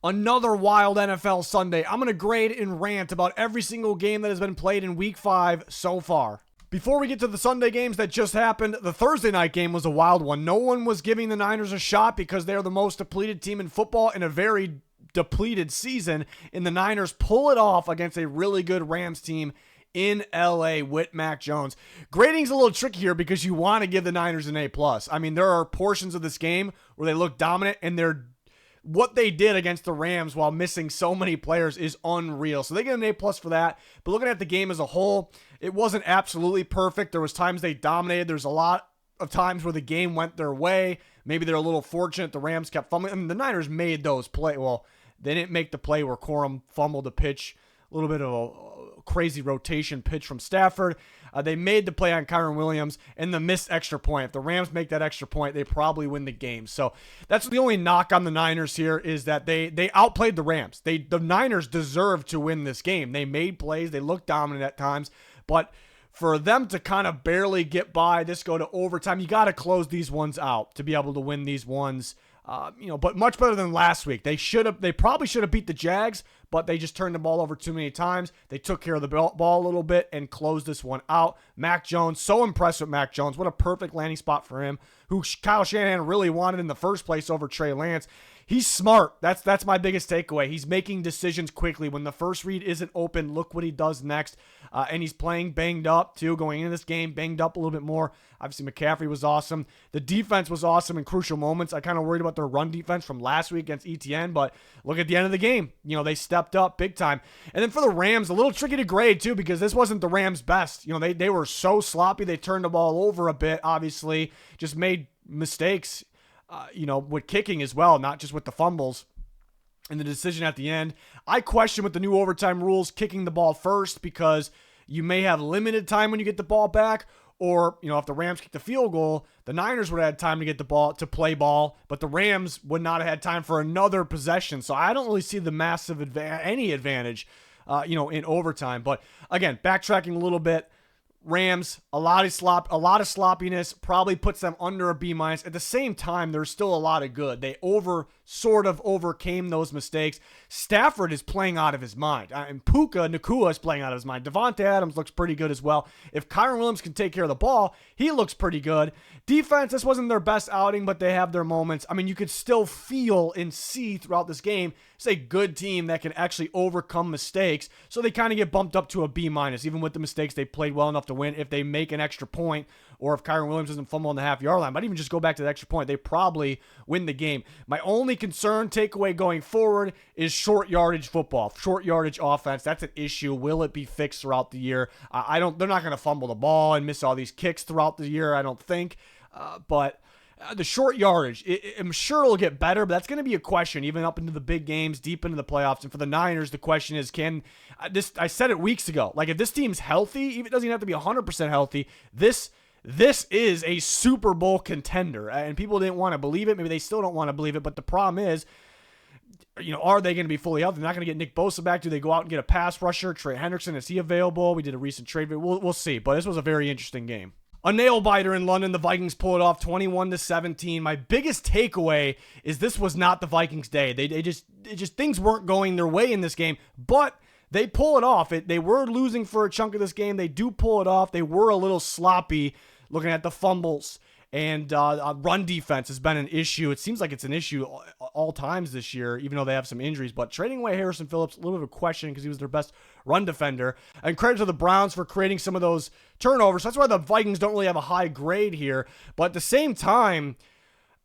Another wild NFL Sunday. I'm going to grade and rant about every single game that has been played in Week 5 so far. Before we get to the Sunday games that just happened, the Thursday night game was a wild one. No one was giving the Niners a shot because they're the most depleted team in football in a very depleted season, and the Niners pull it off against a really good Rams team in LA with Mac Jones. Grading's a little tricky here because you want to give the Niners an A+. I mean, there are portions of this game where they look dominant, and what they did against the Rams while missing so many players is unreal. So they get an A+ for that. But looking at the game as a whole, it wasn't absolutely perfect. There was times they dominated. There's a lot of times where the game went their way. Maybe they're a little fortunate. The Rams kept fumbling. I mean, the Niners made those play. Well, they didn't make the play where Corum fumbled the pitch. A little bit of a crazy rotation pitch from Stafford. They made the play on Kyren Williams and the missed extra point. If the Rams make that extra point, they probably win the game. So that's the only knock on the Niners here, is that they outplayed the Rams. The Niners deserved to win this game. They made plays. They looked dominant at times. But for them to kind of barely get by, this go to overtime, you got to close these ones out to be able to win these ones. But much better than last week. They probably should have beat the Jags, but they just turned the ball over too many times. They took care of the ball a little bit and closed this one out. Mac Jones, so impressed with Mac Jones. What a perfect landing spot for him, who Kyle Shanahan really wanted in the first place over Trey Lance. He's smart. That's my biggest takeaway. He's making decisions quickly. When the first read isn't open, look what he does next. And he's playing banged up, too, going into this game, banged up a little bit more. Obviously, McCaffrey was awesome. The defense was awesome in crucial moments. I kind of worried about their run defense from last week against ETN, but look at the end of the game. They stepped up big time. And then for the Rams, a little tricky to grade, too, because this wasn't the Rams' best. They were so sloppy. They turned the ball over a bit, obviously. Just made mistakes, with kicking as well, not just with the fumbles. And the decision at the end, I question with the new overtime rules, kicking the ball first, because you may have limited time when you get the ball back. Or, if the Rams kick the field goal, the Niners would have had time to get the ball, to play ball, but the Rams would not have had time for another possession. So I don't really see the massive any advantage, in overtime. But again, backtracking a little bit, Rams, a lot of sloppiness, probably puts them under a B-. At the same time, there's still a lot of good. They sort of overcame those mistakes. Stafford is playing out of his mind. And Puka Nacua is playing out of his mind. Devontae Adams looks pretty good as well. If Kyren Williams can take care of the ball, he looks pretty good. Defense, this wasn't their best outing, but they have their moments. I mean, you could still feel and see throughout this game, it's a good team that can actually overcome mistakes. So they kind of get bumped up to a B-. Even with the mistakes, they played well enough to win. If they make an extra point, or if Kyren Williams doesn't fumble on the half-yard line, but even just go back to the extra point, they probably win the game. My only concern, takeaway going forward, is short yardage football, short yardage offense. That's an issue. Will it be fixed throughout the year? They're not going to fumble the ball and miss all these kicks throughout the year, I don't think. But the short yardage, I'm sure it'll get better, but that's going to be a question even up into the big games, deep into the playoffs. And for the Niners, the question is, I said it weeks ago, like if this team's healthy, even it doesn't even have to be 100% healthy, this is a Super Bowl contender. And people didn't want to believe it. Maybe they still don't want to believe it. But the problem is, are they going to be fully healthy? They're not going to get Nick Bosa back. Do they go out and get a pass rusher? Trey Hendrickson, is he available? We did a recent trade. We'll see. But this was a very interesting game. A nail biter in London. The Vikings pull it off 21-17. My biggest takeaway is this was not the Vikings' day. They just things weren't going their way in this game, but they pull it off. They were losing for a chunk of this game. They do pull it off. They were a little sloppy looking at the fumbles. And run defense has been an issue. It seems like it's an issue all times this year, even though they have some injuries. But trading away Harrison Phillips, a little bit of a question because he was their best run defender. And credit to the Browns for creating some of those turnovers. That's why the Vikings don't really have a high grade here. But at the same time,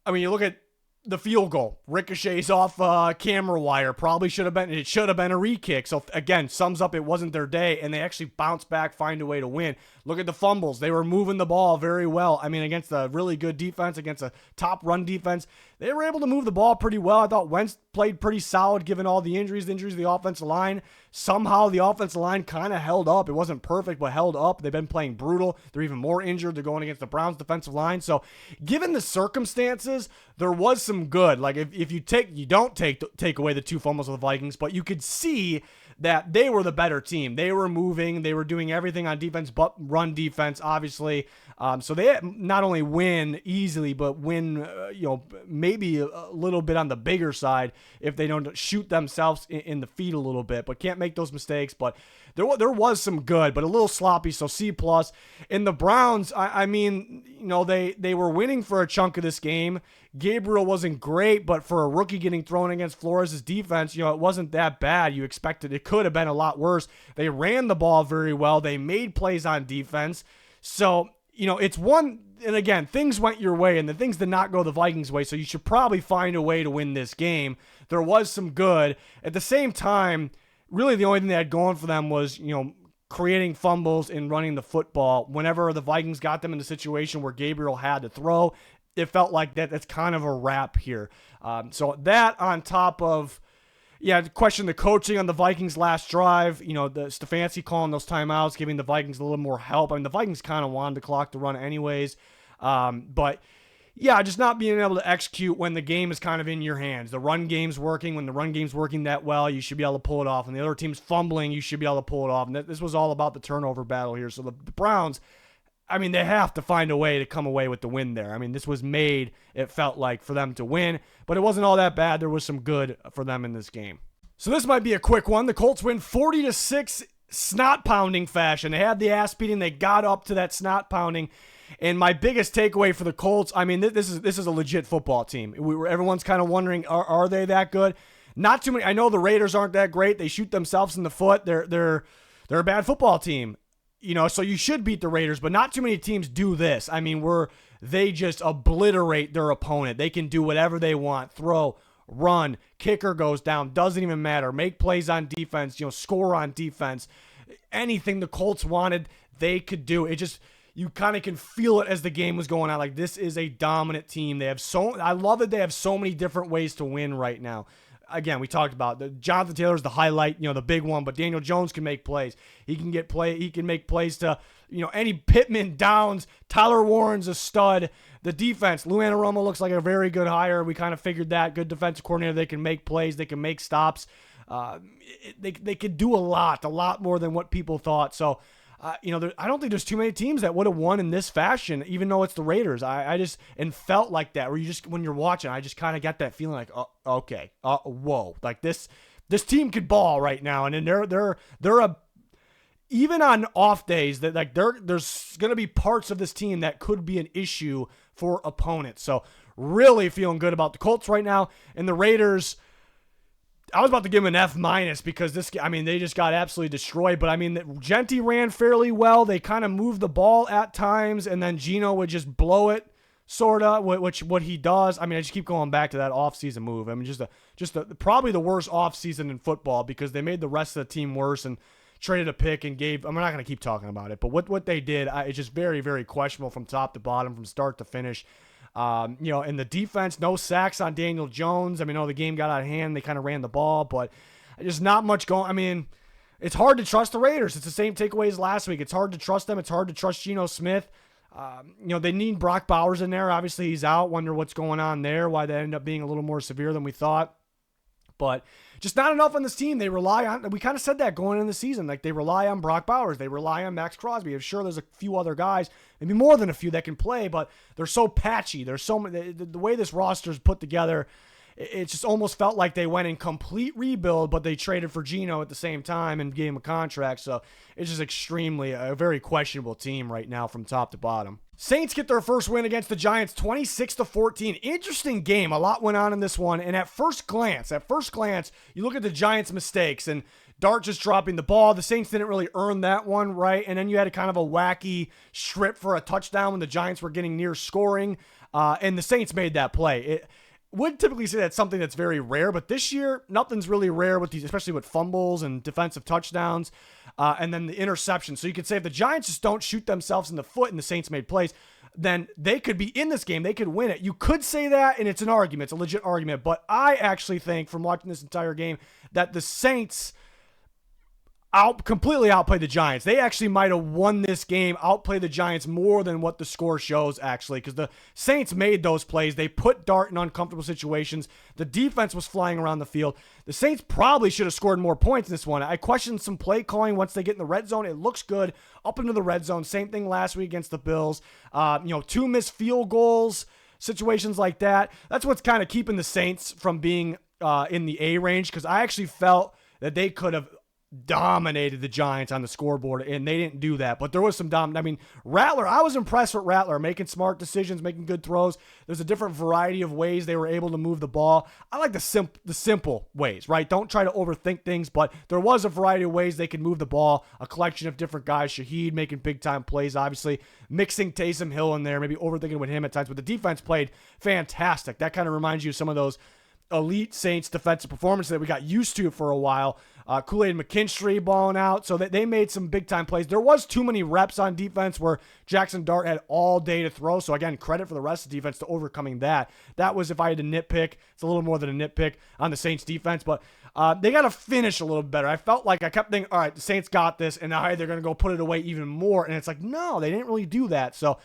I mean, you look at the field goal, ricochets off camera wire. It should have been a re-kick. So again, sums up it wasn't their day, and they actually bounced back, find a way to win. Look at the fumbles. They were moving the ball very well. I mean, against a really good defense, against a top run defense, they were able to move the ball pretty well. I thought Wentz played pretty solid given all the injuries to the offensive line. Somehow the offensive line kind of held up. It wasn't perfect, but held up. They've been playing brutal. They're even more injured. They're going against the Browns defensive line. So given the circumstances, there was some good. Like if you don't take away the two fumbles of the Vikings, but you could see that they were the better team. They were moving. They were doing everything on defense but run defense, obviously. So they not only win easily, but win, maybe a little bit on the bigger side if they don't shoot themselves in the feet a little bit, but can't make those mistakes. But there was some good, but a little sloppy, so C+. In the Browns, I mean, they were winning for a chunk of this game. Gabriel wasn't great, but for a rookie getting thrown against Flores' defense, it wasn't that bad. You expected it could have been a lot worse. They ran the ball very well. They made plays on defense. So, it's one, and again, things went your way, and the things did not go the Vikings' way, so you should probably find a way to win this game. There was some good. At the same time, really the only thing they had going for them was, creating fumbles and running the football. Whenever the Vikings got them in a situation where Gabriel had to throw, it felt like that's kind of a wrap here. So that on top of, question the coaching on the Vikings' last drive, the Stefanski calling those timeouts, giving the Vikings a little more help. I mean, the Vikings kind of wanted the clock to run anyways. But just not being able to execute when the game is kind of in your hands. The run game's working. When the run game's working that well, you should be able to pull it off. And the other team's fumbling, you should be able to pull it off. And this was all about the turnover battle here. So the Browns, I mean, they have to find a way to come away with the win there. I mean, this was made, it felt like, for them to win, but it wasn't all that bad. There was some good for them in this game. So this might be a quick one. The Colts win 40-6 snot-pounding fashion. They had the ass beating. They got up to that snot-pounding. And my biggest takeaway for the Colts, I mean, this is a legit football team. Everyone's kind of wondering, are they that good? Not too many. I know the Raiders aren't that great. They shoot themselves in the foot. They're a bad football team. So you should beat the Raiders, but not too many teams do this. I mean, they just obliterate their opponent. They can do whatever they want. Throw, run, kicker goes down, doesn't even matter. Make plays on defense, score on defense. Anything the Colts wanted, they could do. It just, you kind of can feel it as the game was going on. Like, this is a dominant team. I love that they have so many different ways to win right now. Again, we talked about Jonathan Taylor's the highlight, the big one, but Daniel Jones can make plays. He can make plays to, any Pittman, Downs, Tyler Warren's a stud. The defense, Lou Anarumo looks like a very good hire. We kind of figured that. Good defensive coordinator. They can make plays. They can make stops. They could do a lot more than what people thought. So, I don't think there's too many teams that would have won in this fashion, even though it's the Raiders. I just felt like that, where when you're watching, I just kind of got that feeling like, okay, whoa, like this team could ball right now, and then they're even on off days that there's gonna be parts of this team that could be an issue for opponents. So really feeling good about the Colts right now, and the Raiders. I was about to give them an F- because they just got absolutely destroyed. But, Genti ran fairly well. They kind of moved the ball at times, and then Geno would just blow it, sort of, what he does. I just keep going back to that offseason move. Probably the worst offseason in football, because they made the rest of the team worse and traded a pick and gave – I'm not going to keep talking about it. But what they did, it's just very, very questionable from top to bottom, from start to finish. In the defense, no sacks on Daniel Jones. The game got out of hand. They kind of ran the ball, but just not much going. It's hard to trust the Raiders. It's the same takeaway as last week. It's hard to trust them. It's hard to trust Geno Smith. They need Brock Bowers in there. Obviously, he's out. Wonder what's going on there, why that ended up being a little more severe than we thought. But just not enough on this team. They rely on, we kind of said that going into the season, like they rely on Brock Bowers. They rely on Max Crosby. I'm sure there's a few other guys, maybe more than a few, that can play, but they're so patchy. There's so many, the way this roster is put together, it just almost felt like they went in complete rebuild, but they traded for Geno at the same time and gave him a contract. So it's just a very questionable team right now from top to bottom. Saints get their first win against the Giants, 26-14. Interesting game. A lot went on in this one. And at first glance, you look at the Giants' mistakes and Dart just dropping the ball. The Saints didn't really earn that one, right? And then you had a kind of a wacky strip for a touchdown when the Giants were getting near scoring. And the Saints made that play. Would typically say that's something that's very rare, but this year, nothing's really rare with these, especially with fumbles and defensive touchdowns, and then the interception. So you could say if the Giants just don't shoot themselves in the foot and the Saints made plays, then they could be in this game. They could win it. You could say that, and it's an argument. It's a legit argument. But I actually think, from watching this entire game, that the Saints completely outplayed the Giants. They actually might have won this game, outplayed the Giants more than what the score shows, actually, because the Saints made those plays. They put Dart in uncomfortable situations. The defense was flying around the field. The Saints probably should have scored more points in this one. I questioned some play calling once they get in the red zone. It looks good up into the red zone. Same thing last week against the Bills. 2 missed field goals. situations like that. That's what's kind of keeping the Saints from being in the A range, because I actually felt that they could have dominated the Giants on the scoreboard, and they didn't do that. But there was some Rattler, I was impressed with Rattler, making smart decisions, making good throws. There's a different variety of ways they were able to move the ball. I like the simple ways, right? Don't try to overthink things, but there was a variety of ways they could move the ball, a collection of different guys. Shaheed making big-time plays, obviously, mixing Taysom Hill in there, maybe overthinking with him at times, but the defense played fantastic. That kind of reminds you of some of those elite Saints defensive performances that we got used to for a while. Kool-Aid McKinstry balling out, so that they made some big-time plays. There was too many reps on defense where Jackson Dart had all day to throw, so again, credit for the rest of the defense to overcoming that. That was, if I had to nitpick, it's a little more than a nitpick on the Saints defense, but they got to finish a little better. I felt like I kept thinking, all right, the Saints got this, and now they're going to go put it away even more, and it's like, no, they didn't really do that. So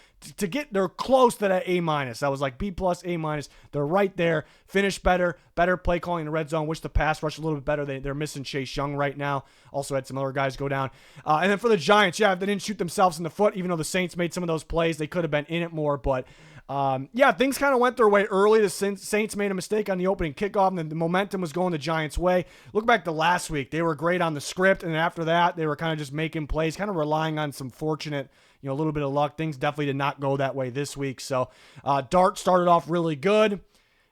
they're close to that A-. I was like B+, A-. They're right there. Finish better play calling in the red zone. Wish the pass rush a little bit better. They're missing Chase Young right now. Also had some other guys go down. And then for the Giants, they didn't shoot themselves in the foot, even though the Saints made some of those plays. They could have been in it more, but things kind of went their way early. The Saints made a mistake on the opening kickoff, and the momentum was going the Giants' way. Look back to last week. They were great on the script, and after that, they were kind of just making plays, kind of relying on some fortunate, a little bit of luck. Things definitely did not go that way this week. So Dart started off really good.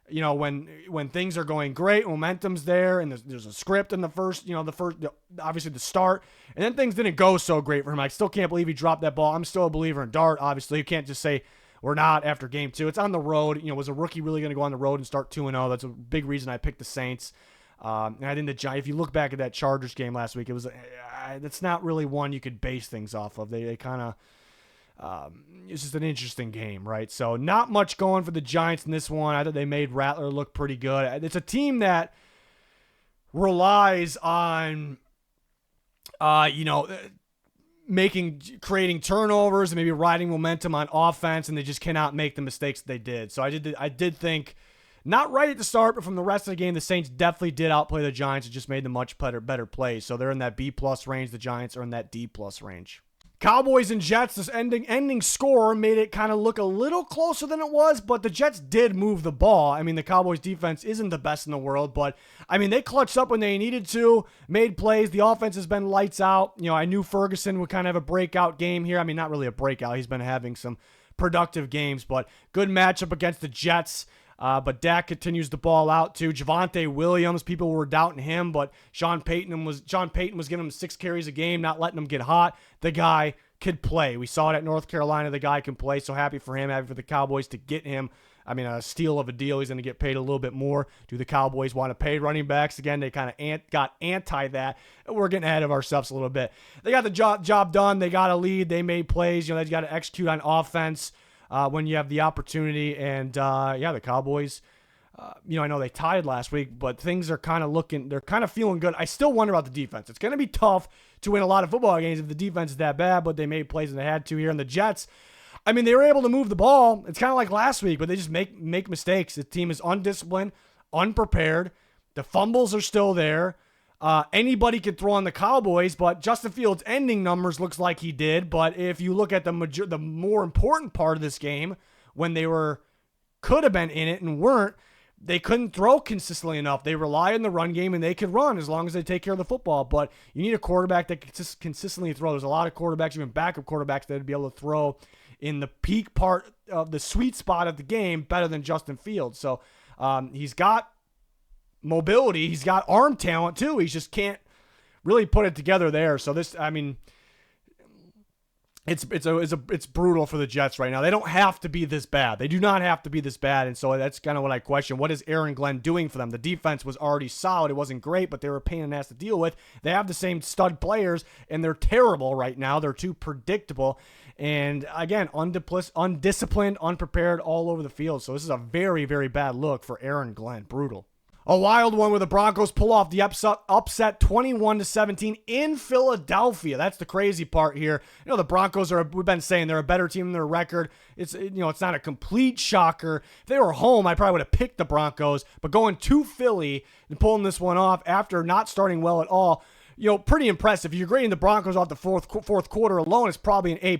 When things are going great, momentum's there, and there's a script in the first, obviously the start, and then things didn't go so great for him. I still can't believe he dropped that ball. I'm still a believer in Dart, obviously. You can't just say we're not after game 2. It's on the road. Was a rookie really going to go on the road and start 2-0? That's a big reason I picked the Saints. And I think the Giants, if you look back at that Chargers game last week, it was that's not really one you could base things off of. They kind of it's just an interesting game, right? So not much going for the Giants in this one. I thought they made Rattler look pretty good. It's a team that relies on, creating turnovers and maybe riding momentum on offense, and they just cannot make the mistakes that they did. So I did think, not right at the start, but from the rest of the game, the Saints definitely did outplay the Giants and just made the much better plays. So they're in that B+ range. The Giants are in that D+ range. Cowboys and Jets, this ending score made it kind of look a little closer than it was, but the Jets did move the ball. I mean, the Cowboys defense isn't the best in the world, but I mean, they clutched up when they needed to, made plays. The offense has been lights out. I knew Ferguson would kind of have a breakout game here. I mean, not really a breakout. He's been having some productive games, but good matchup against the Jets. But Dak continues the ball out too. Javonte Williams, people were doubting him, but Sean Payton was giving him 6 carries a game, not letting him get hot. The guy could play. We saw it at North Carolina. The guy can play. So happy for him. Happy for the Cowboys to get him. I mean, a steal of a deal. He's going to get paid a little bit more. Do the Cowboys want to pay running backs? Again, they kind of got anti that. We're getting ahead of ourselves a little bit. They got the job done. They got a lead. They made plays. They got to execute on offense when you have the opportunity. And, the Cowboys, I know they tied last week, but things are they're kind of feeling good. I still wonder about the defense. It's going to be tough to win a lot of football games if the defense is that bad, but they made plays and they had to here. And the Jets, I mean, they were able to move the ball. It's kind of like last week, but they just make mistakes. The team is undisciplined, unprepared. The fumbles are still there. Anybody could throw on the Cowboys, but Justin Fields' ending numbers looks like he did. But if you look at the more important part of this game, when they could have been in it and weren't, they couldn't throw consistently enough. They rely on the run game, and they can run as long as they take care of the football. But you need a quarterback that can consistently throw. There's a lot of quarterbacks, even backup quarterbacks, that would be able to throw in the peak part of the sweet spot of the game better than Justin Fields. So he's got mobility. He's got arm talent, too. He just can't really put it together there. So this, I mean, it's brutal for the Jets right now. They don't have to be this bad. They do not have to be this bad, and so that's kind of what I question. What is Aaron Glenn doing for them? The defense was already solid. It wasn't great, but they were a pain in the ass to deal with. They have the same stud players, and they're terrible right now. They're too predictable, and again, undisciplined, unprepared all over the field. So this is a very, very bad look for Aaron Glenn. Brutal. A wild one where the Broncos pull off the upset 21-17 in Philadelphia. That's the crazy part here. The Broncos we've been saying they're a better team than their record. It's not a complete shocker. If they were home, I probably would have picked the Broncos, but going to Philly and pulling this one off after not starting well at all, pretty impressive. If you're grading the Broncos off the fourth quarter alone, it's probably an A+.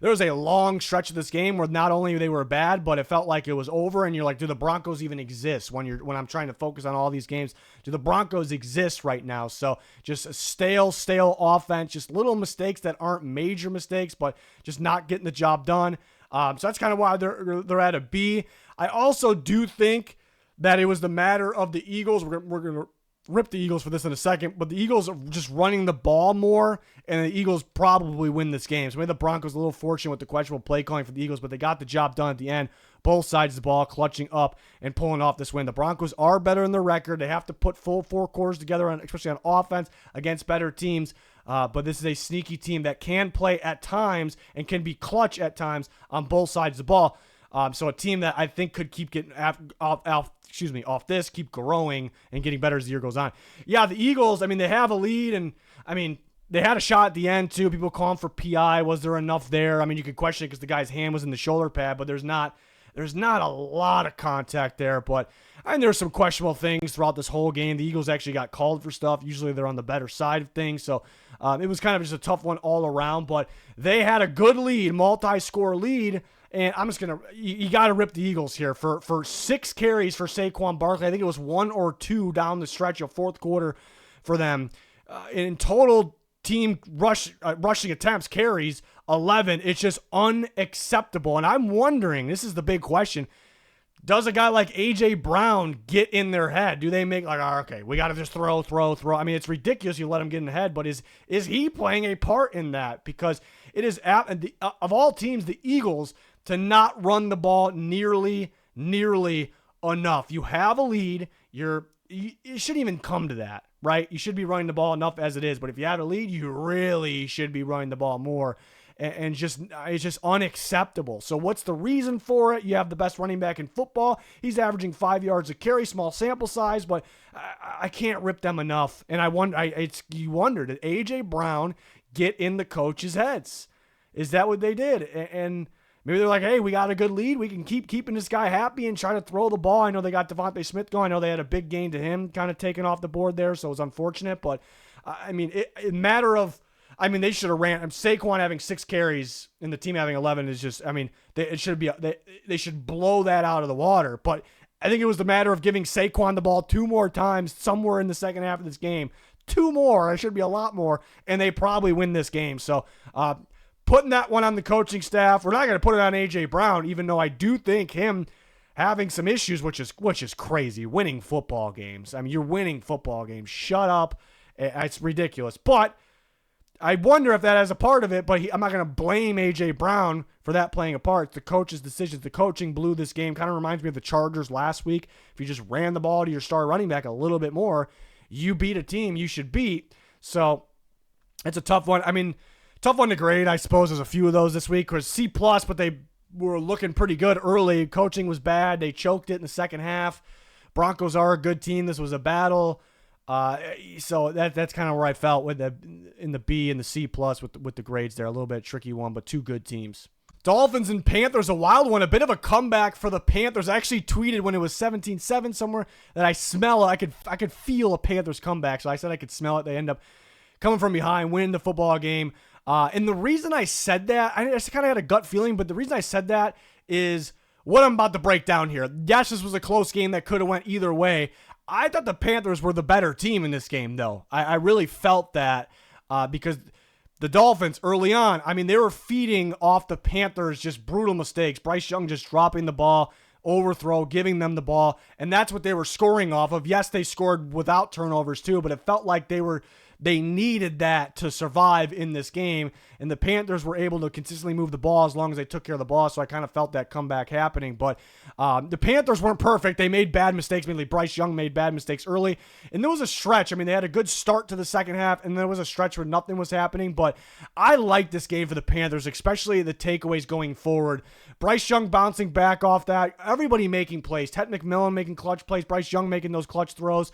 There was a long stretch of this game where not only they were bad, but it felt like it was over, and you're like, do the Broncos even exist? When I'm trying to focus on all these games, do the Broncos exist right now? So just a stale offense, just little mistakes that aren't major mistakes, but just not getting the job done. So that's kind of why they're at a B. I also do think that it was the matter of the Eagles. We're going to rip the Eagles for this in a second, but the Eagles are just running the ball more, and the Eagles probably win this game. So maybe the Broncos a little fortunate with the questionable play calling for the Eagles, but they got the job done at the end. Both sides of the ball clutching up and pulling off this win. The Broncos are better in their record. They have to put full 4 quarters together, especially on offense, against better teams. But this is a sneaky team that can play at times and can be clutch at times on both sides of the ball. So a team that I think could keep getting off this, keep growing and getting better as the year goes on. Yeah, the Eagles, they have a lead, and they had a shot at the end too. People calling for PI. Was there enough there? You could question it because the guy's hand was in the shoulder pad, but there's not a lot of contact there. But there's some questionable things throughout this whole game. The Eagles actually got called for stuff. Usually they're on the better side of things. So it was kind of just a tough one all around, but they had a good lead, multi-score lead. And I'm just going to, you got to rip the Eagles here for 6 carries for Saquon Barkley. I think it was 1 or 2 down the stretch of fourth quarter for them. In total team rushing attempts, carries, 11. It's just unacceptable. And I'm wondering, this is the big question, does a guy like A.J. Brown get in their head? Do they make okay, we got to just throw? It's ridiculous you let him get in the head, but is he playing a part in that? Because it is, of all teams, the Eagles, to not run the ball nearly enough. You have a lead. It shouldn't even come to that, right? You should be running the ball enough as it is, but if you have a lead, you really should be running the ball more. And it's just unacceptable. So what's the reason for it? You have the best running back in football. He's averaging 5 yards a carry, small sample size, but I can't rip them enough. And you wonder, did A.J. Brown get in the coaches' heads? Is that what they did? And maybe they're like, hey, we got a good lead. We can keep keeping this guy happy and try to throw the ball. I know they got Devontae Smith going. I know they had a big gain to him kind of taken off the board there, so it was unfortunate. But, they should have ran. Saquon having 6 carries and the team having 11 is just, they should blow that out of the water. But I think it was the matter of giving Saquon the ball 2 more times somewhere in the second half of this game. 2 more. It should be a lot more. And they probably win this game. So, putting that one on the coaching staff. We're not going to put it on A.J. Brown, even though I do think him having some issues, which is crazy. Winning football games. You're winning football games. Shut up. It's ridiculous. But I wonder if that has a part of it, but I'm not going to blame A.J. Brown for that playing a part. It's the coach's decisions. The coaching blew this game. Kind of reminds me of the Chargers last week. If you just ran the ball to your star running back a little bit more, you beat a team you should beat. So it's a tough one. Tough one to grade, I suppose. There's a few of those this week. Because C+, but they were looking pretty good early. Coaching was bad. They choked it in the second half. Broncos are a good team. This was a battle. So that's kind of where I felt in the B and the C+ with the grades there. A little bit tricky one, but 2 good teams. Dolphins and Panthers, a wild one. A bit of a comeback for the Panthers. I actually tweeted when it was 17-7 somewhere that I could feel a Panthers comeback. So I said I could smell it. They end up coming from behind, winning the football game. And the reason I said that, I just kind of had a gut feeling, but the reason I said that is what I'm about to break down here. Yes, this was a close game that could have went either way. I thought the Panthers were the better team in this game, though. I really felt that because the Dolphins early on, they were feeding off the Panthers' just brutal mistakes. Bryce Young just dropping the ball, overthrow, giving them the ball, and that's what they were scoring off of. Yes, they scored without turnovers too, but it felt like they needed that to survive in this game, and the Panthers were able to consistently move the ball as long as they took care of the ball, so I kind of felt that comeback happening. But the Panthers weren't perfect. They made bad mistakes. Mainly Bryce Young made bad mistakes early, and there was a stretch. They had a good start to the second half, and there was a stretch where nothing was happening, but I like this game for the Panthers, especially the takeaways going forward. Bryce Young bouncing back off that. Everybody making plays. Ted McMillan making clutch plays. Bryce Young making those clutch throws.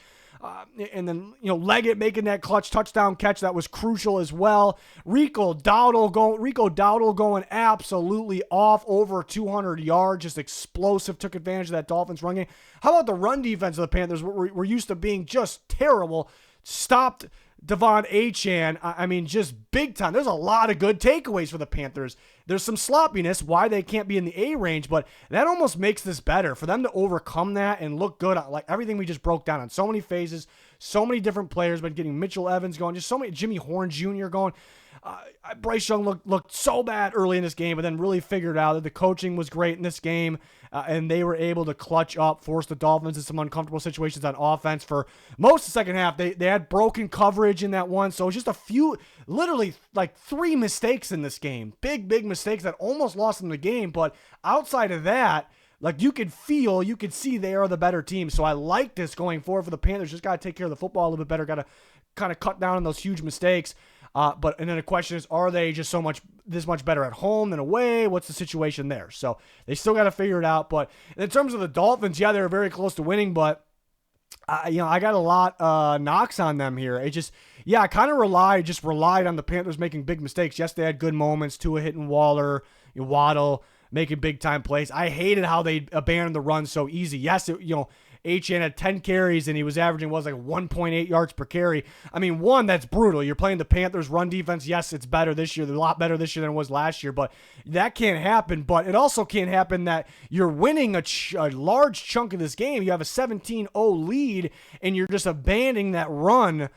And then, Leggett making that clutch touchdown catch that was crucial as well. Rico Dowdle going absolutely off, over 200 yards, just explosive, took advantage of that Dolphins run game. How about the run defense of the Panthers? We're used to being just terrible. Stopped Devon Achane, I mean, just big time. There's a lot of good takeaways for the Panthers. There's some sloppiness, why they can't be in the A range, but that almost makes this better. For them to overcome that and look good, like everything we just broke down on so many phases, so many different players, but getting Mitchell Evans going, just so many, Jimmy Horn Jr. going. Bryce Young looked so bad early in this game, but then really figured out that the coaching was great in this game, and they were able to clutch up, force the Dolphins in some uncomfortable situations on offense for most of the second half. They had broken coverage in that one, so it was just a few, literally like 3 mistakes in this game. Big mistakes that almost lost them the game, but outside of that, like you could see they are the better team. So I like this going forward for the Panthers. Just got to take care of the football a little bit better. Got to kind of cut down on those huge mistakes. And then the question is, are they just this much better at home than away? What's the situation there? So they still got to figure it out. But in terms of the Dolphins, yeah, they were very close to winning, but I got a lot knocks on them here. I kind of relied on the Panthers making big mistakes. Yes, they had good moments. Tua hitting Waddle, making big time plays. I hated how they abandoned the run so easy. Yes, Achane had 10 carries and he was averaging 1.8 yards per carry. I mean, that's brutal. You're playing the Panthers run defense. Yes, it's better this year. They're a lot better this year than it was last year, but that can't happen. But it also can't happen that you're winning a large chunk of this game. You have a 17-0 lead and you're just abandoning that run.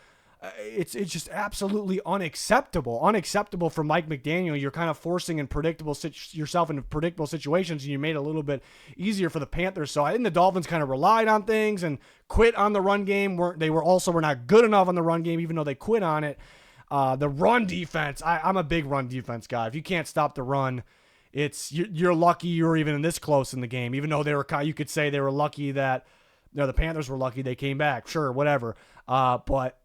It's just absolutely unacceptable. Unacceptable for Mike McDaniel. You're kind of forcing yourself into predictable situations, and you made it a little bit easier for the Panthers. So I think the Dolphins kind of relied on things and quit on the run game. They were not good enough on the run game, even though they quit on it. The run defense, I'm a big run defense guy. If you can't stop the run, you're lucky you were even this close in the game. Even though you could say they were lucky that the Panthers were lucky they came back. Sure, whatever. But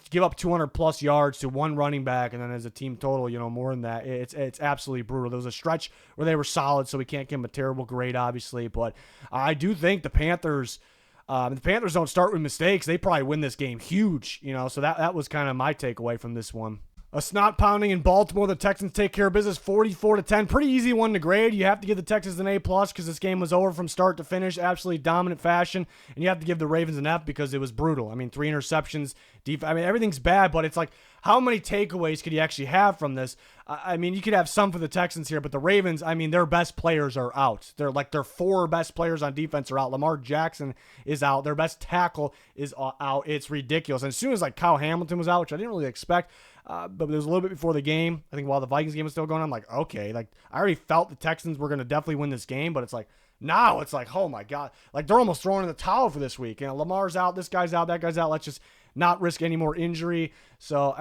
give up 200 plus yards to one running back, and then as a team total, more than that, it's absolutely brutal. There was a stretch where they were solid, so we can't give them a terrible grade, obviously, but I do think the Panthers don't start with mistakes. They probably win this game huge, so that was kind of my takeaway from this one. A snot pounding in Baltimore. The Texans take care of business 44-10. Pretty easy one to grade. You have to give the Texans an A+ because this game was over from start to finish. Absolutely dominant fashion. And you have to give the Ravens an F because it was brutal. I mean, 3 interceptions. Everything's bad, but it's like, how many takeaways could you actually have from this? I mean, you could have some for the Texans here, but the Ravens, their best players are out. Their 4 best players on defense are out. Lamar Jackson is out. Their best tackle is out. It's ridiculous. And as soon as Kyle Hamilton was out, which I didn't really expect, but it was a little bit before the game. I think while the Vikings game was still going on, I'm like, okay. I already felt the Texans were going to definitely win this game, but it's now it's oh my God. They're almost throwing in the towel for this week. Lamar's out, this guy's out, that guy's out. Let's just not risk any more injury. So,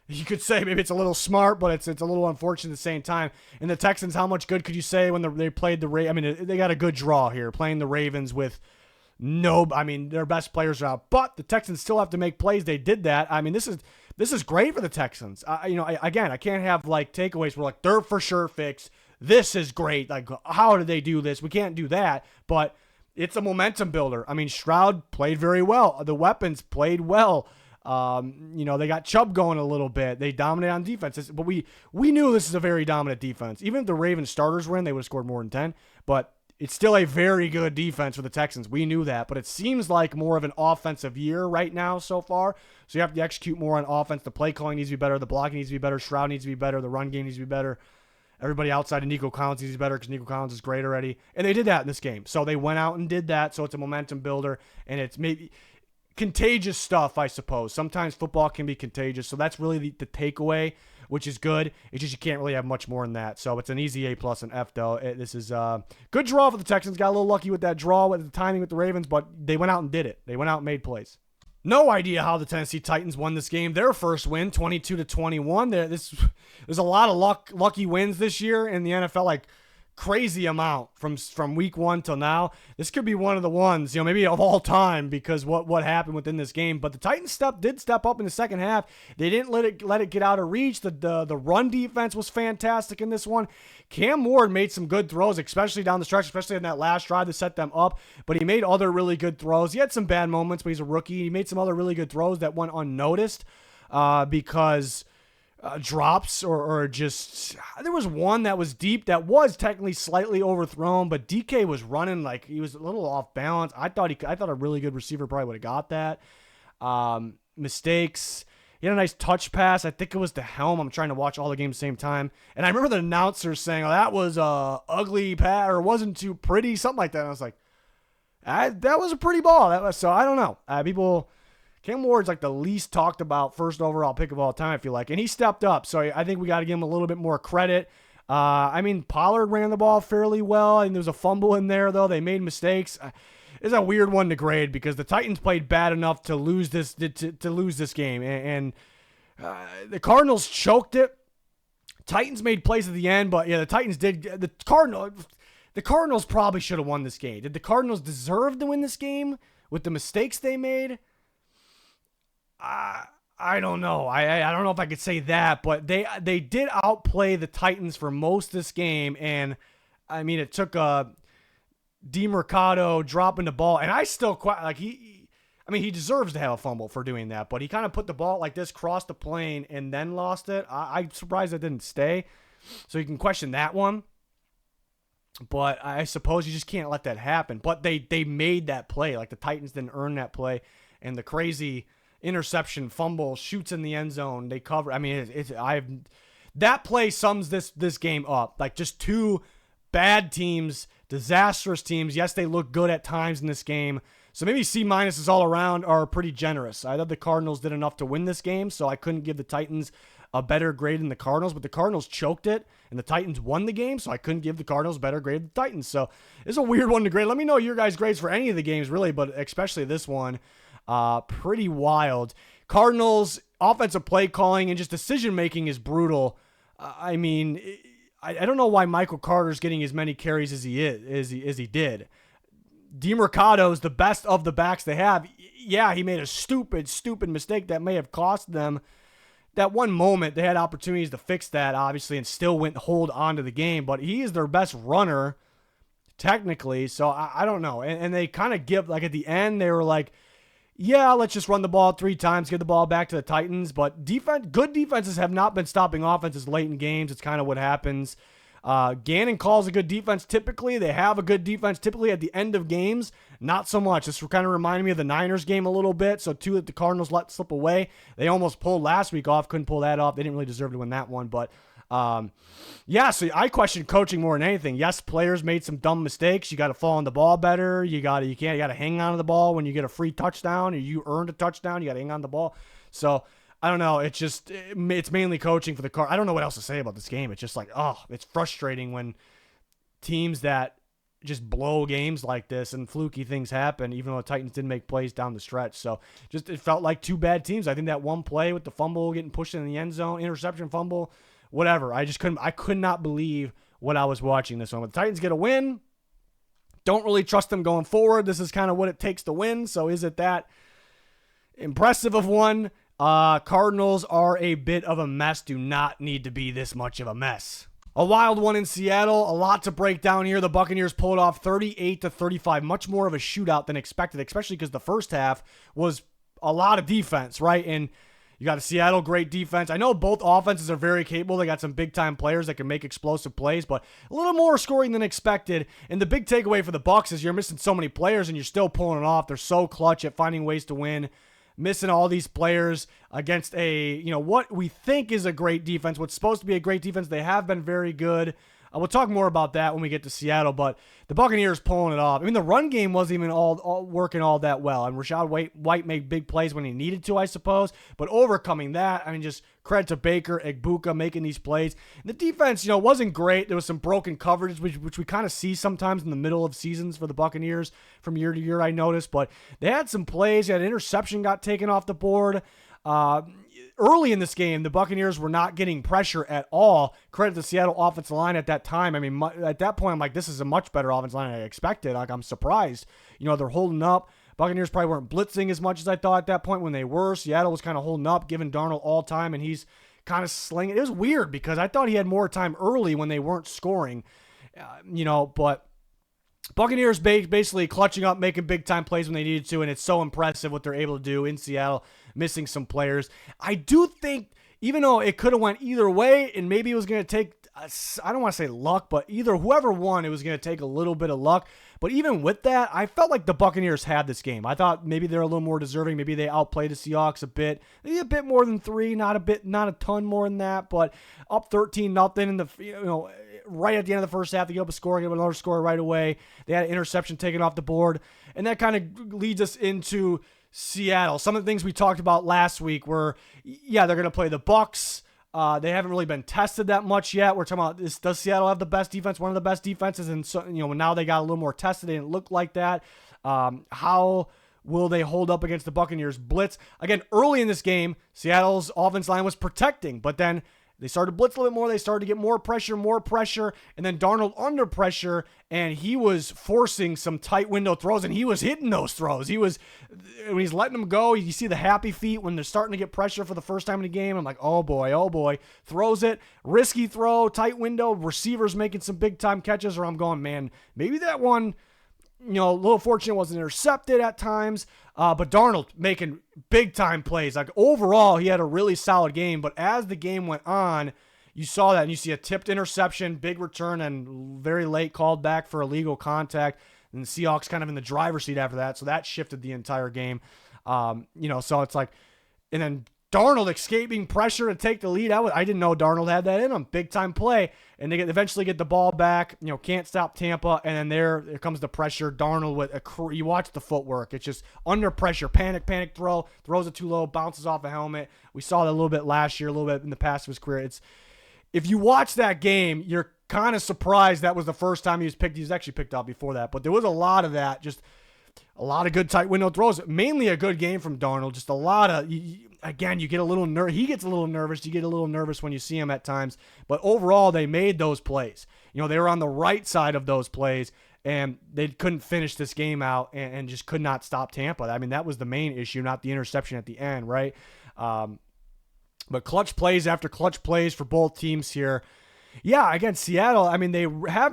you could say maybe it's a little smart, but it's a little unfortunate at the same time. And the Texans, how much good could you say when they played the Ravens? They got a good draw here, playing the Ravens with their best players are out. But the Texans still have to make plays. They did that. This is great for the Texans. I can't have takeaways where they're for sure fixed. This is great. How did they do this? We can't do that. But it's a momentum builder. Stroud played very well. The weapons played well. They got Chubb going a little bit. They dominated on defense. But we knew this is a very dominant defense. Even if the Ravens starters were in, they would have scored more than 10. But it's still a very good defense for the Texans. We knew that. But it seems like more of an offensive year right now so far. So you have to execute more on offense. The play calling needs to be better. The blocking needs to be better. Stroud needs to be better. The run game needs to be better. Everybody outside of Nico Collins needs to be better because Nico Collins is great already. And they did that in this game. So they went out and did that. So it's a momentum builder. And it's maybe contagious stuff, I suppose. Sometimes football can be contagious. So that's really the takeaway, which is good. It's just you can't really have much more than that. So it's an easy A+ and F, though. This is a good draw for the Texans. Got a little lucky with that draw, with the timing with the Ravens, but they went out and did it. They went out and made plays. No idea how the Tennessee Titans won this game. Their first win, 22-21. There's a lot of lucky wins this year in the NFL, crazy amount from week 1 till now. This could be one of the ones, maybe of all time, because what happened within this game. But the Titans did step up in the second half. They didn't let it get out of reach. The run defense was fantastic in this one. Cam Ward made some good throws, especially down the stretch, especially in that last drive to set them up. But he made other really good throws. He had some bad moments, but he's a rookie. He made some other really good throws that went unnoticed because drops or just there was one that was deep that was technically slightly overthrown, but DK was running he was a little off balance. I thought a really good receiver probably would have got that. Mistakes. He had a nice touch pass. I think it was to Helm. I'm trying to watch all the games at the same time. And I remember the announcer saying, oh, that was a ugly pass or wasn't too pretty, something like that. And I was like, that was a pretty ball. So I don't know. Cam Ward's like the least talked about first overall pick of all time, I feel like. And he stepped up. So I think we got to give him a little bit more credit. Pollard ran the ball fairly well. And there was a fumble in there, though. They made mistakes. It's a weird one to grade because the Titans played bad enough to lose this game, and the Cardinals choked it. Titans made plays at the end, but yeah, the Titans did. The Cardinals probably should have won this game. Did the Cardinals deserve to win this game with the mistakes they made? I don't know. I don't know if I could say that, but they did outplay the Titans for most of this game, and it took a DeMercado dropping the ball, and I still quite like he deserves to have a fumble for doing that, but he kind of put the ball like this, crossed the plane, and then lost it. I'm surprised it didn't stay, so you can question that one. But I suppose you just can't let that happen. But they made that play. Like the Titans didn't earn that play, and the crazy interception fumble shoots in the end zone. They cover. That play sums this game up. Like just two bad teams. Disastrous teams. Yes, they look good at times in this game. So maybe C- all around are pretty generous. I thought the Cardinals did enough to win this game, so I couldn't give the Titans a better grade than the Cardinals, but the Cardinals choked it, and the Titans won the game, so I couldn't give the Cardinals a better grade than the Titans. So it's a weird one to grade. Let me know your guys' grades for any of the games, really, but especially this one. Pretty wild. Cardinals, offensive play calling and just decision-making is brutal. I don't know why Michael Carter's getting as many carries as he did. DeMercado's the best of the backs they have. Yeah, he made a stupid mistake that may have cost them that one moment. They had opportunities to fix that, obviously, and still hold on to the game. But he is their best runner, technically. So I don't know. And they kind of give, like at the end, they were like, yeah, let's just run the ball 3 times, give the ball back to the Titans. But good defenses have not been stopping offenses late in games. It's kind of what happens. Gannon calls a good defense typically. They have a good defense typically at the end of games. Not so much. This kind of reminded me of the Niners game a little bit. So 2 that the Cardinals let slip away. They almost pulled last week off. Couldn't pull that off. They didn't really deserve to win that one. But so I question coaching more than anything. Yes, players made some dumb mistakes. You got to fall on the ball better. You got to hang on to the ball when you get a free touchdown or you earned a touchdown. You got to hang on to the ball. So I don't know. It's mainly coaching for the Cardinals. I don't know what else to say about this game. It's just like, it's frustrating when teams that just blow games like this and fluky things happen, even though the Titans didn't make plays down the stretch. So it felt like 2 bad teams. I think that one play with the fumble getting pushed in the end zone, interception fumble, whatever. I could not believe what I was watching this one. But the Titans get a win. Don't really trust them going forward. This is kind of what it takes to win. So is it that impressive of one? Cardinals are a bit of a mess. Do not need to be this much of a mess. A wild one in Seattle. A lot to break down here. The Buccaneers pulled off 38-35. Much more of a shootout than expected, especially because the first half was a lot of defense, right? And you got a Seattle great defense. I know both offenses are very capable. They got some big-time players that can make explosive plays, but a little more scoring than expected. And the big takeaway for the Bucs is you're missing so many players and you're still pulling it off. They're so clutch at finding ways to win. Missing all these players against what we think is a great defense, what's supposed to be a great defense. They have been very good. We'll talk more about that when we get to Seattle, but the Buccaneers pulling it off. The run game wasn't even all working all that well, and Rashad White made big plays when he needed to, I suppose, but overcoming that, just credit to Baker, Egbuka making these plays. And the defense, wasn't great. There was some broken coverage, which we kind of see sometimes in the middle of seasons for the Buccaneers from year to year, I noticed, but they had some plays. They had an interception got taken off the board. Early in this game, the Buccaneers were not getting pressure at all. Credit the Seattle offensive line at that time. At that point, I'm like, this is a much better offensive line than I expected. Like, I'm surprised. They're holding up. Buccaneers probably weren't blitzing as much as I thought at that point when they were. Seattle was kind of holding up, giving Darnold all time, and he's kind of slinging. It was weird because I thought he had more time early when they weren't scoring, but Buccaneers basically clutching up, making big-time plays when they needed to, and it's so impressive what they're able to do in Seattle, missing some players. I do think, even though it could have went either way, and maybe it was going to take I don't want to say luck, but either whoever won, it was going to take a little bit of luck. But even with that, I felt like the Buccaneers had this game. I thought maybe they're a little more deserving. Maybe they outplayed the Seahawks a bit. Maybe a bit more than 3, not a ton more than that, but up 13-0 in the, right at the end of the first half, they get up a score, get another score right away. They had an interception taken off the board. And that kind of leads us into Seattle. Some of the things we talked about last week were, they're going to play the Bucs. They haven't really been tested that much yet. We're talking about this. Does Seattle have the best defense? One of the best defenses. And so, now they got a little more tested. They didn't look like that. How will they hold up against the Buccaneers blitz? Again, early in this game, Seattle's offense line was protecting, but then they started to blitz a little bit more. They started to get more pressure, and then Darnold under pressure, and he was forcing some tight window throws, and he was hitting those throws. When he's letting them go, you see the happy feet when they're starting to get pressure for the first time in the game. I'm like, oh boy. Throws it, risky throw, tight window, receivers making some big-time catches, or I'm going, man, maybe that one, a little fortunate wasn't intercepted at times, but Darnold making big-time plays. Like, overall, he had a really solid game, but as the game went on, you saw that, and you see a tipped interception, big return, and very late called back for illegal contact, and the Seahawks kind of in the driver's seat after that, so that shifted the entire game. So it's like, and then Darnold escaping pressure to take the lead. I didn't know Darnold had that in him. Big-time play. And they eventually get the ball back. Can't stop Tampa. And then there comes the pressure. Darnold with you watch the footwork. It's just under pressure. Panic throw. Throws it too low. Bounces off a helmet. We saw that a little bit last year, a little bit in the past of his career. If you watch that game, you're kind of surprised that was the first time he was picked. He was actually picked out before that. But there was a lot of that. Just a lot of good tight window throws. Mainly a good game from Darnold. Just a lot of... Again, you get a little he gets a little nervous. You get a little nervous when you see him at times. But overall, they made those plays. They were on the right side of those plays, and they couldn't finish this game out and just could not stop Tampa. I mean, that was the main issue, not the interception at the end, right? But clutch plays after clutch plays for both teams here. Yeah, against Seattle, I mean,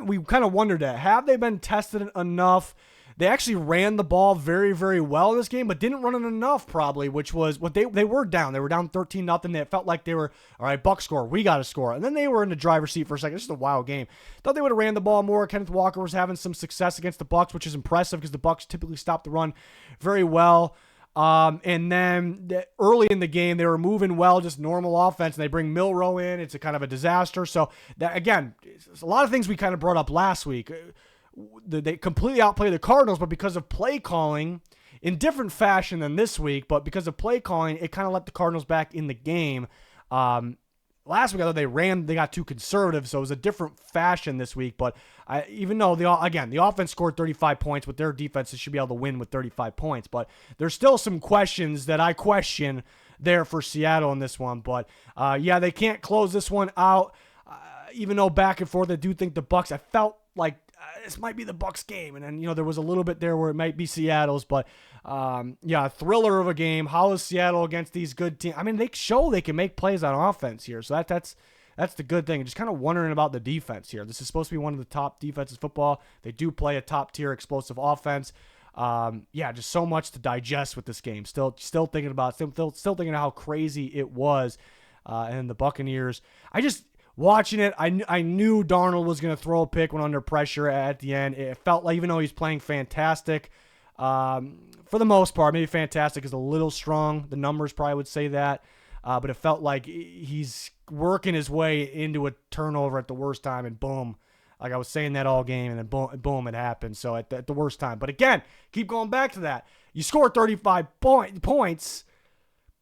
we kind of wondered that. Have they been tested enough? They actually ran the ball very, very well in this game, but didn't run it enough probably, which was what they were down. They were down 13-0. They felt like they were, all right, Bucs score. We got to score. And then they were in the driver's seat for a second. This is a wild game. Thought they would have ran the ball more. Kenneth Walker was having some success against the Bucs, which is impressive because the Bucs typically stop the run very well. And then early in the game, they were moving well, just normal offense, and they bring Milroe in. It's a kind of a disaster. So, that again, a lot of things we kind of brought up last week. They completely outplayed the Cardinals, but because of play calling, in different fashion than this week, but because of play calling, it kind of let the Cardinals back in the game. Last week, I thought they got too conservative, so it was a different fashion this week. But even though, the offense scored 35 points, with their defense, they should be able to win with 35 points. But there's still some questions that I question there for Seattle in this one. But, they can't close this one out. Even though back and forth, I do think the Bucs, I felt like this might be the Bucs game. And then, there was a little bit there where it might be Seattle's. But, a thriller of a game. How is Seattle against these good teams? I mean, they show they can make plays on offense here. So that's the good thing. Just kind of wondering about the defense here. This is supposed to be one of the top defenses in football. They do play a top-tier explosive offense. Just so much to digest with this game. Still thinking about it. Still thinking of how crazy it was. And the Buccaneers. Watching it, I knew Darnold was going to throw a pick when under pressure at the end. It felt like, even though he's playing fantastic, for the most part, maybe fantastic is a little strong. The numbers probably would say that. But it felt like he's working his way into a turnover at the worst time, and boom. Like I was saying that all game, and then boom, it happened. So at the worst time. But again, keep going back to that. You score 35 points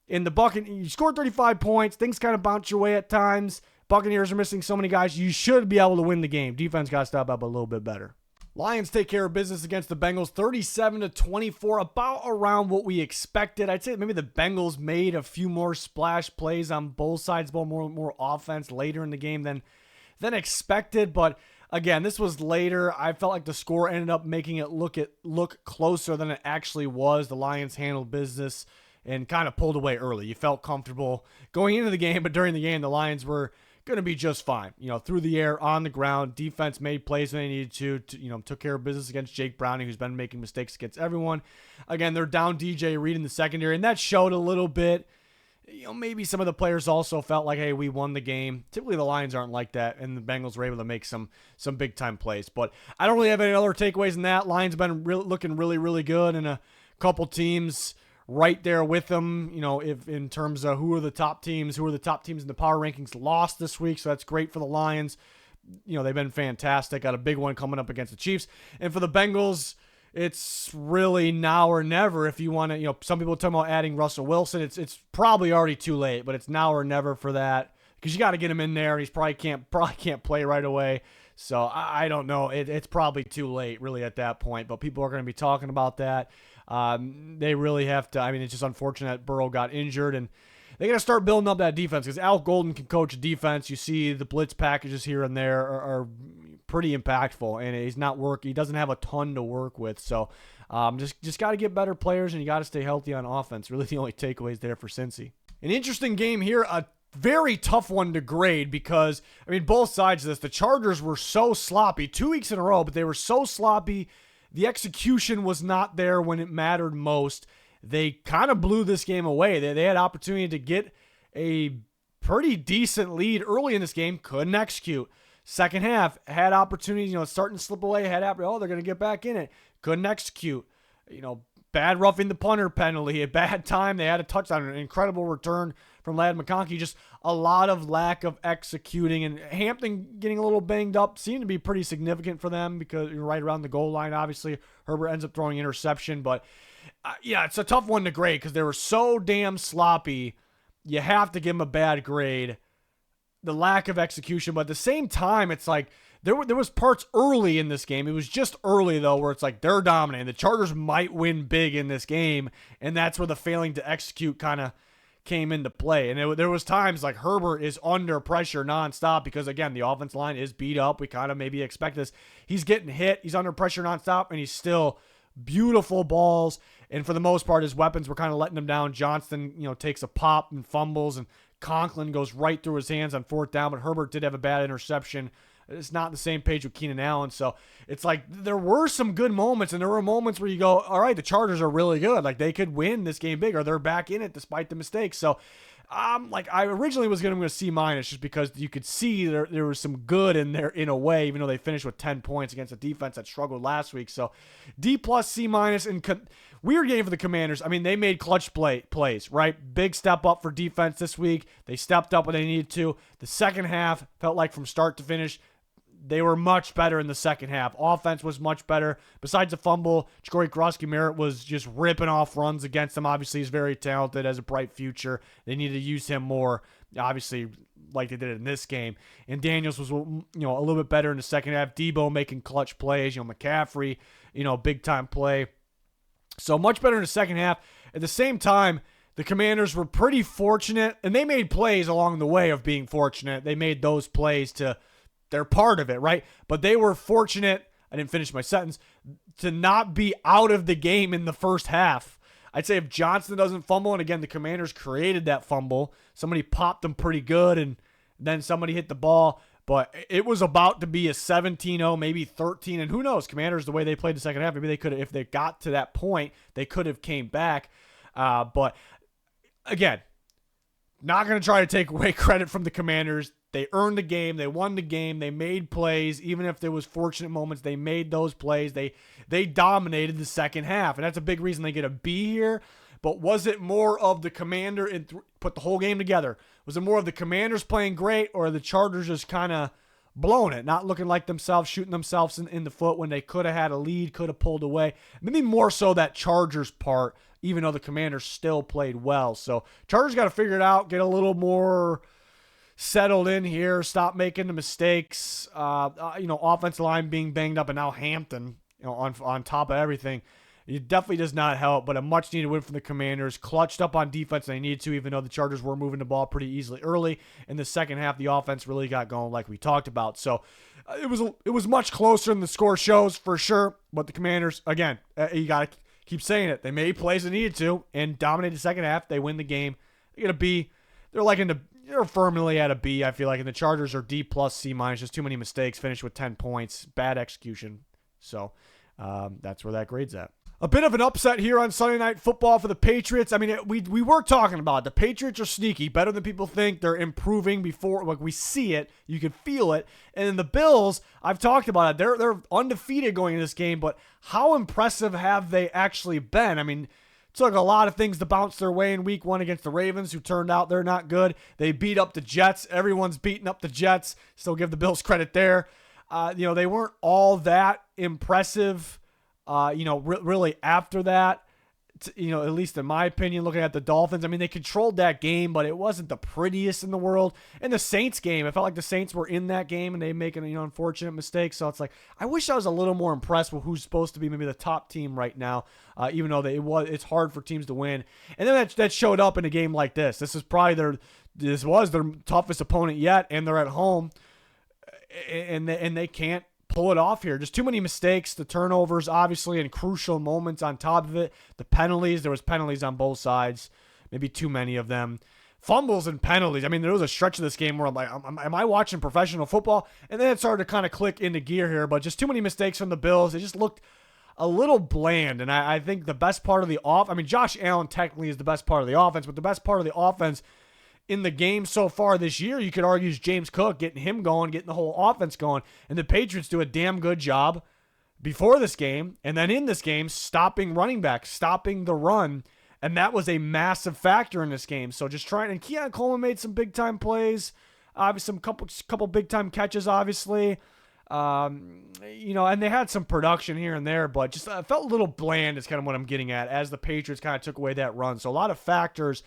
in the Buccaneers. You score 35 points. Things kind of bounce your way at times. Buccaneers are missing so many guys. You should be able to win the game. Defense got to step up a little bit better. Lions take care of business against the Bengals, 37-24, about around what we expected. I'd say maybe the Bengals made a few more splash plays on both sides, more offense later in the game than expected. But again, this was later. I felt like the score ended up making it look closer than it actually was. The Lions handled business and kind of pulled away early. You felt comfortable going into the game, but during the game, the Lions were going to be just fine. Through the air, on the ground, defense made plays when they needed to, took care of business against Jake Browning, who's been making mistakes against everyone. Again, they're down DJ Reed in the secondary, and that showed a little bit. maybe some of the players also felt like, hey, we won the game. Typically the Lions aren't like that, and the Bengals were able to make some big time plays. But I don't really have any other takeaways than that. Lions been looking really, really good, and a couple teams right there with them. If in terms of who are the top teams in the power rankings lost this week, so that's great for the Lions. They've been fantastic. Got a big one coming up against the Chiefs, and for the Bengals, it's really now or never. If you want to, some people are talking about adding Russell Wilson. It's probably already too late, but it's now or never for that, because you got to get him in there, and he's probably can't play right away. So I don't know. It's probably too late, really, at that point. But people are going to be talking about that. They really have to. I mean, it's just unfortunate Burrow got injured, and they got to start building up that defense, because Al Golden can coach defense. You see the blitz packages here and there are pretty impactful, and he's not he doesn't have a ton to work with. So just got to get better players, and you got to stay healthy on offense. Really the only takeaways there for Cincy. An interesting game here, a very tough one to grade, because both sides of this. The Chargers were so sloppy 2 weeks in a row, but they were so sloppy. The execution was not there when it mattered most. They kind of blew this game away. They had opportunity to get a pretty decent lead early in this game, couldn't execute. Second half, had opportunities, starting to slip away, they're going to get back in it. Couldn't execute. Bad roughing the punter penalty, a bad time. They had a touchdown, an incredible return from Ladd McConkey. Just a lot of lack of executing, and Hampton getting a little banged up seemed to be pretty significant for them, because you're right around the goal line. Obviously, Herbert ends up throwing interception, but it's a tough one to grade, because they were so damn sloppy. You have to give them a bad grade. The lack of execution, but at the same time, it's like there was parts early in this game. It was just early, though, where it's like they're dominating. The Chargers might win big in this game, and that's where the failing to execute kind of came into play. And there was times like Herbert is under pressure nonstop, because, again, the offense line is beat up. We kind of maybe expect this. He's getting hit. He's under pressure nonstop, and he's still beautiful balls. And for the most part, his weapons were kind of letting him down. Johnston, takes a pop and fumbles, and Conklin goes right through his hands on fourth down, but Herbert did have a bad interception. It's not the same page with Keenan Allen. So it's like there were some good moments, and there were moments where you go, all right, the Chargers are really good. Like, they could win this game big, or they're back in it despite the mistakes. So I originally was going to go C-, just because you could see there was some good in there in a way, even though they finished with 10 points against a defense that struggled last week. So D+, C-, and weird game for the Commanders. They made clutch plays, right? Big step up for defense this week. They stepped up when they needed to. The second half felt like from start to finish, they were much better in the second half. Offense was much better. Besides the fumble, Jacory Groski-Merritt was just ripping off runs against them. Obviously, he's very talented, has a bright future. They need to use him more, obviously, like they did in this game. And Daniels was, a little bit better in the second half. Debo making clutch plays. McCaffrey, big-time play. So much better in the second half. At the same time, the Commanders were pretty fortunate, and they made plays along the way of being fortunate. They made those plays they're part of it, right? But they were fortunate, I didn't finish my sentence, to not be out of the game in the first half. I'd say if Johnson doesn't fumble, and again, the Commanders created that fumble, somebody popped them pretty good, and then somebody hit the ball, but it was about to be a 17-0, maybe 13, and who knows, Commanders, the way they played the second half, maybe they could have, if they got to that point, they could have came back. But again, not going to try to take away credit from the Commanders. They earned the game. They won the game. They made plays. Even if there was fortunate moments, they made those plays. They dominated the second half, and that's a big reason they get a B here. But was it more of the Commander and put the whole game together? Was it more of the Commanders playing great, or the Chargers just kind of blowing it, not looking like themselves, shooting themselves in the foot when they could have had a lead, could have pulled away? Maybe more so that Chargers part, even though the Commanders still played well. So Chargers got to figure it out, get a little more settled in here, stop making the mistakes. Offensive line being banged up, and now Hampton, on top of everything. It definitely does not help, but a much-needed win from the Commanders. Clutched up on defense, they needed to, even though the Chargers were moving the ball pretty easily early. In the second half, the offense really got going like we talked about. So it was much closer than the score shows, for sure. But the Commanders, again, you got to keep saying it. They made plays they needed to and dominated the second half. They win the game. They get a B. They're firmly at a B, I feel like. And the Chargers are D+, C-. Just too many mistakes. Finished with 10 points. Bad execution. So that's where that grade's at. A bit of an upset here on Sunday Night Football for the Patriots. I mean, we were talking about it. The Patriots are sneaky, better than people think. They're improving before, like, we see it. You can feel it. And then the Bills, I've talked about it. They're undefeated going into this game, but how impressive have they actually been? I mean, it took a lot of things to bounce their way in week 1 against the Ravens, who turned out they're not good. They beat up the Jets. Everyone's beating up the Jets. Still give the Bills credit there. They weren't all that impressive. Really after that, at least in my opinion, looking at the Dolphins, I mean, they controlled that game, but it wasn't the prettiest in the world. And the Saints game, it felt like the Saints were in that game and they make an unfortunate mistake. So it's like, I wish I was a little more impressed with who's supposed to be maybe the top team right now, even though it's hard for teams to win. And then that showed up in a game like this. This was their toughest opponent yet, and they're at home, and they can't pull it off here. Just too many mistakes, the turnovers, obviously, and crucial moments on top of it. The penalties, there was penalties on both sides, maybe too many of them. Fumbles and penalties. I mean, there was a stretch of this game where I'm like, am I watching professional football? And then it started to kind of click into gear here, but just too many mistakes from the Bills. It just looked a little bland, and I think the best part of the Josh Allen technically is the best part of the offense, but the best part of the offense in the game so far this year, you could argue, is James Cook, getting him going, getting the whole offense going. And the Patriots do a damn good job before this game, and then in this game, stopping running backs, stopping the run. And that was a massive factor in this game. So just trying, and Keon Coleman made some big-time plays, obviously some couple big-time catches, obviously. And they had some production here and there, but just felt a little bland is kind of what I'm getting at, as the Patriots kind of took away that run. So a lot of factors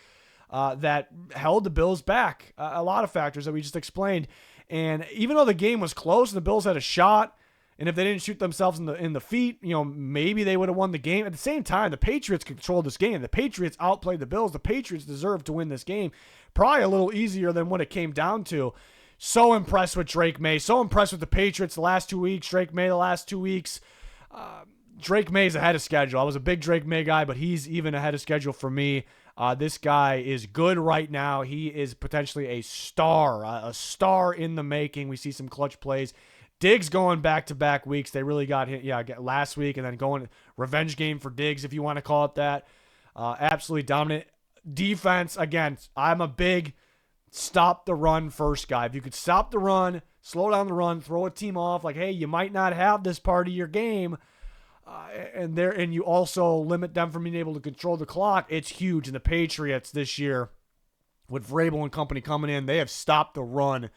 that held the Bills back. A lot of factors that we just explained. And even though the game was close and the Bills had a shot, and if they didn't shoot themselves in the feet, maybe they would have won the game. At the same time, the Patriots controlled this game. The Patriots outplayed the Bills. The Patriots deserved to win this game. Probably a little easier than what it came down to. So impressed with Drake Maye. So impressed with the Patriots the last 2 weeks. Drake Maye the last 2 weeks. Drake May's ahead of schedule. I was a big Drake Maye guy, but he's even ahead of schedule for me. This guy is good right now. He is potentially a star in the making. We see some clutch plays. Diggs going back-to-back weeks. They really got hit last week, and then going revenge game for Diggs, if you want to call it that. Absolutely dominant. Defense, again, I'm a big stop the run first guy. If you could stop the run, slow down the run, throw a team off, like, hey, you might not have this part of your game, and you also limit them from being able to control the clock, it's huge. And the Patriots this year, with Vrabel and company coming in, they have stopped the run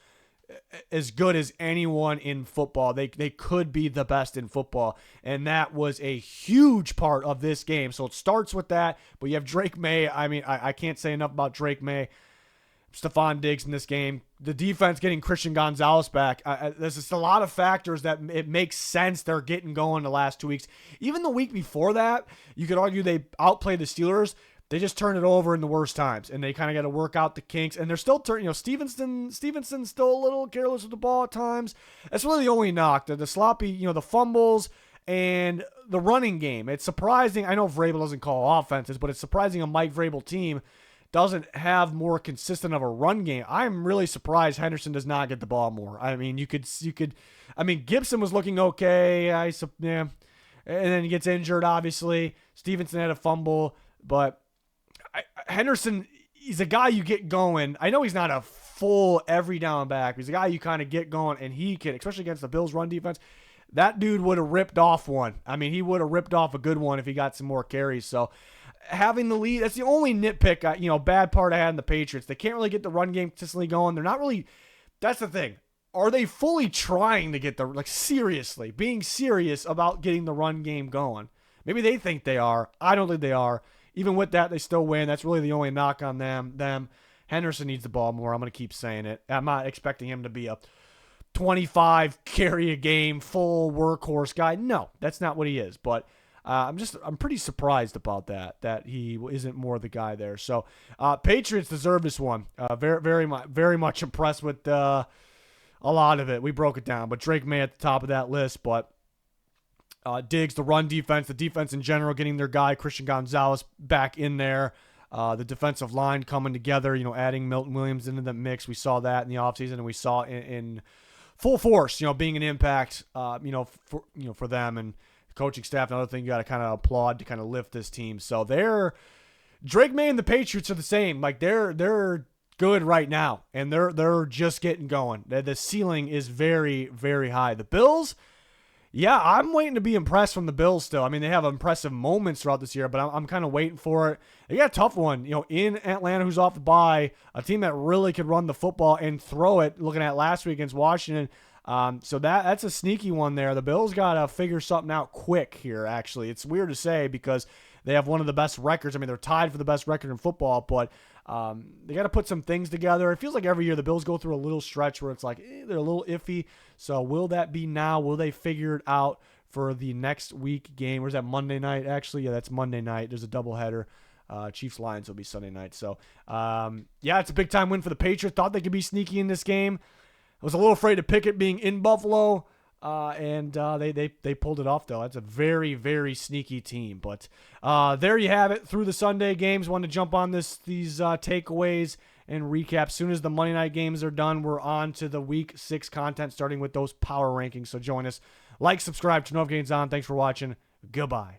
as good as anyone in football. They could be the best in football, and that was a huge part of this game. So it starts with that, but you have Drake Maye. I mean, I can't say enough about Drake Maye. Stephon Diggs in this game. The defense getting Christian Gonzalez back. There's just a lot of factors that it makes sense they're getting going the last 2 weeks. Even the week before that, you could argue they outplayed the Steelers. They just turn it over in the worst times, and they kind of got to work out the kinks. And they're still turning. Stevenson's still a little careless with the ball at times. That's really the only knock. The sloppy, the fumbles and the running game. It's surprising. I know Vrabel doesn't call offenses, but it's surprising a Mike Vrabel team doesn't have more consistent of a run game. I'm really surprised Henderson does not get the ball more. I mean, Gibson was looking okay. And then he gets injured, obviously. Stevenson had a fumble, but Henderson, he's a guy you get going. I know he's not a full every down back. He's a guy you kind of get going, and he can, especially against the Bills' run defense. That dude would have ripped off one. I mean, he would have ripped off a good one if he got some more carries. So having the lead, that's the only nitpick, bad part I had in the Patriots. They can't really get the run game consistently going. They're not really, that's the thing. Are they fully trying to get seriously, being serious about getting the run game going? Maybe they think they are. I don't think they are. Even with that, they still win. That's really the only knock on them. Henderson needs the ball more. I'm going to keep saying it. I'm not expecting him to be a 25 carry a game, full workhorse guy. No, that's not what he is. But I'm pretty surprised about that he isn't more the guy there. So Patriots deserve this one. Very much impressed with a lot of it. We broke it down, but Drake Maye at the top of that list. But Diggs, the run defense, the defense in general, getting their guy Christian Gonzalez back in there. The defensive line coming together, adding Milton Williams into the mix. We saw that in the offseason, and we saw in full force, being an impact, for them. And The coaching staff, another thing you got to kind of applaud to kind of lift this team. So Drake Maye and the Patriots are the same. Like they're good right now, and they're just getting going. The ceiling is very, very high. The Bills, yeah, I'm waiting to be impressed from the Bills still. I mean, they have impressive moments throughout this year, but I'm kind of waiting for it. They got a tough one, in Atlanta, who's off the bye, a team that really could run the football and throw it, looking at last week against Washington. So that's a sneaky one there. The Bills got to figure something out quick here, actually. It's weird to say because they have one of the best records. I mean, they're tied for the best record in football, but they got to put some things together. It feels like every year the Bills go through a little stretch where it's like they're a little iffy. So will that be now? Will they figure it out for the next week game? Where's that, Monday night? Actually, yeah, that's Monday night. There's a doubleheader. Chiefs-Lions will be Sunday night. So, yeah, it's a big-time win for the Patriots. Thought they could be sneaky in this game. I was a little afraid of Pickett being in Buffalo, and they pulled it off, though. That's a very, very sneaky team. But there you have it through the Sunday games. Want to jump on these takeaways and recap. As soon as the Monday night games are done, we're on to the Week 6 content, starting with those power rankings. So join us. Like, subscribe, turn notifications on. Thanks for watching. Goodbye.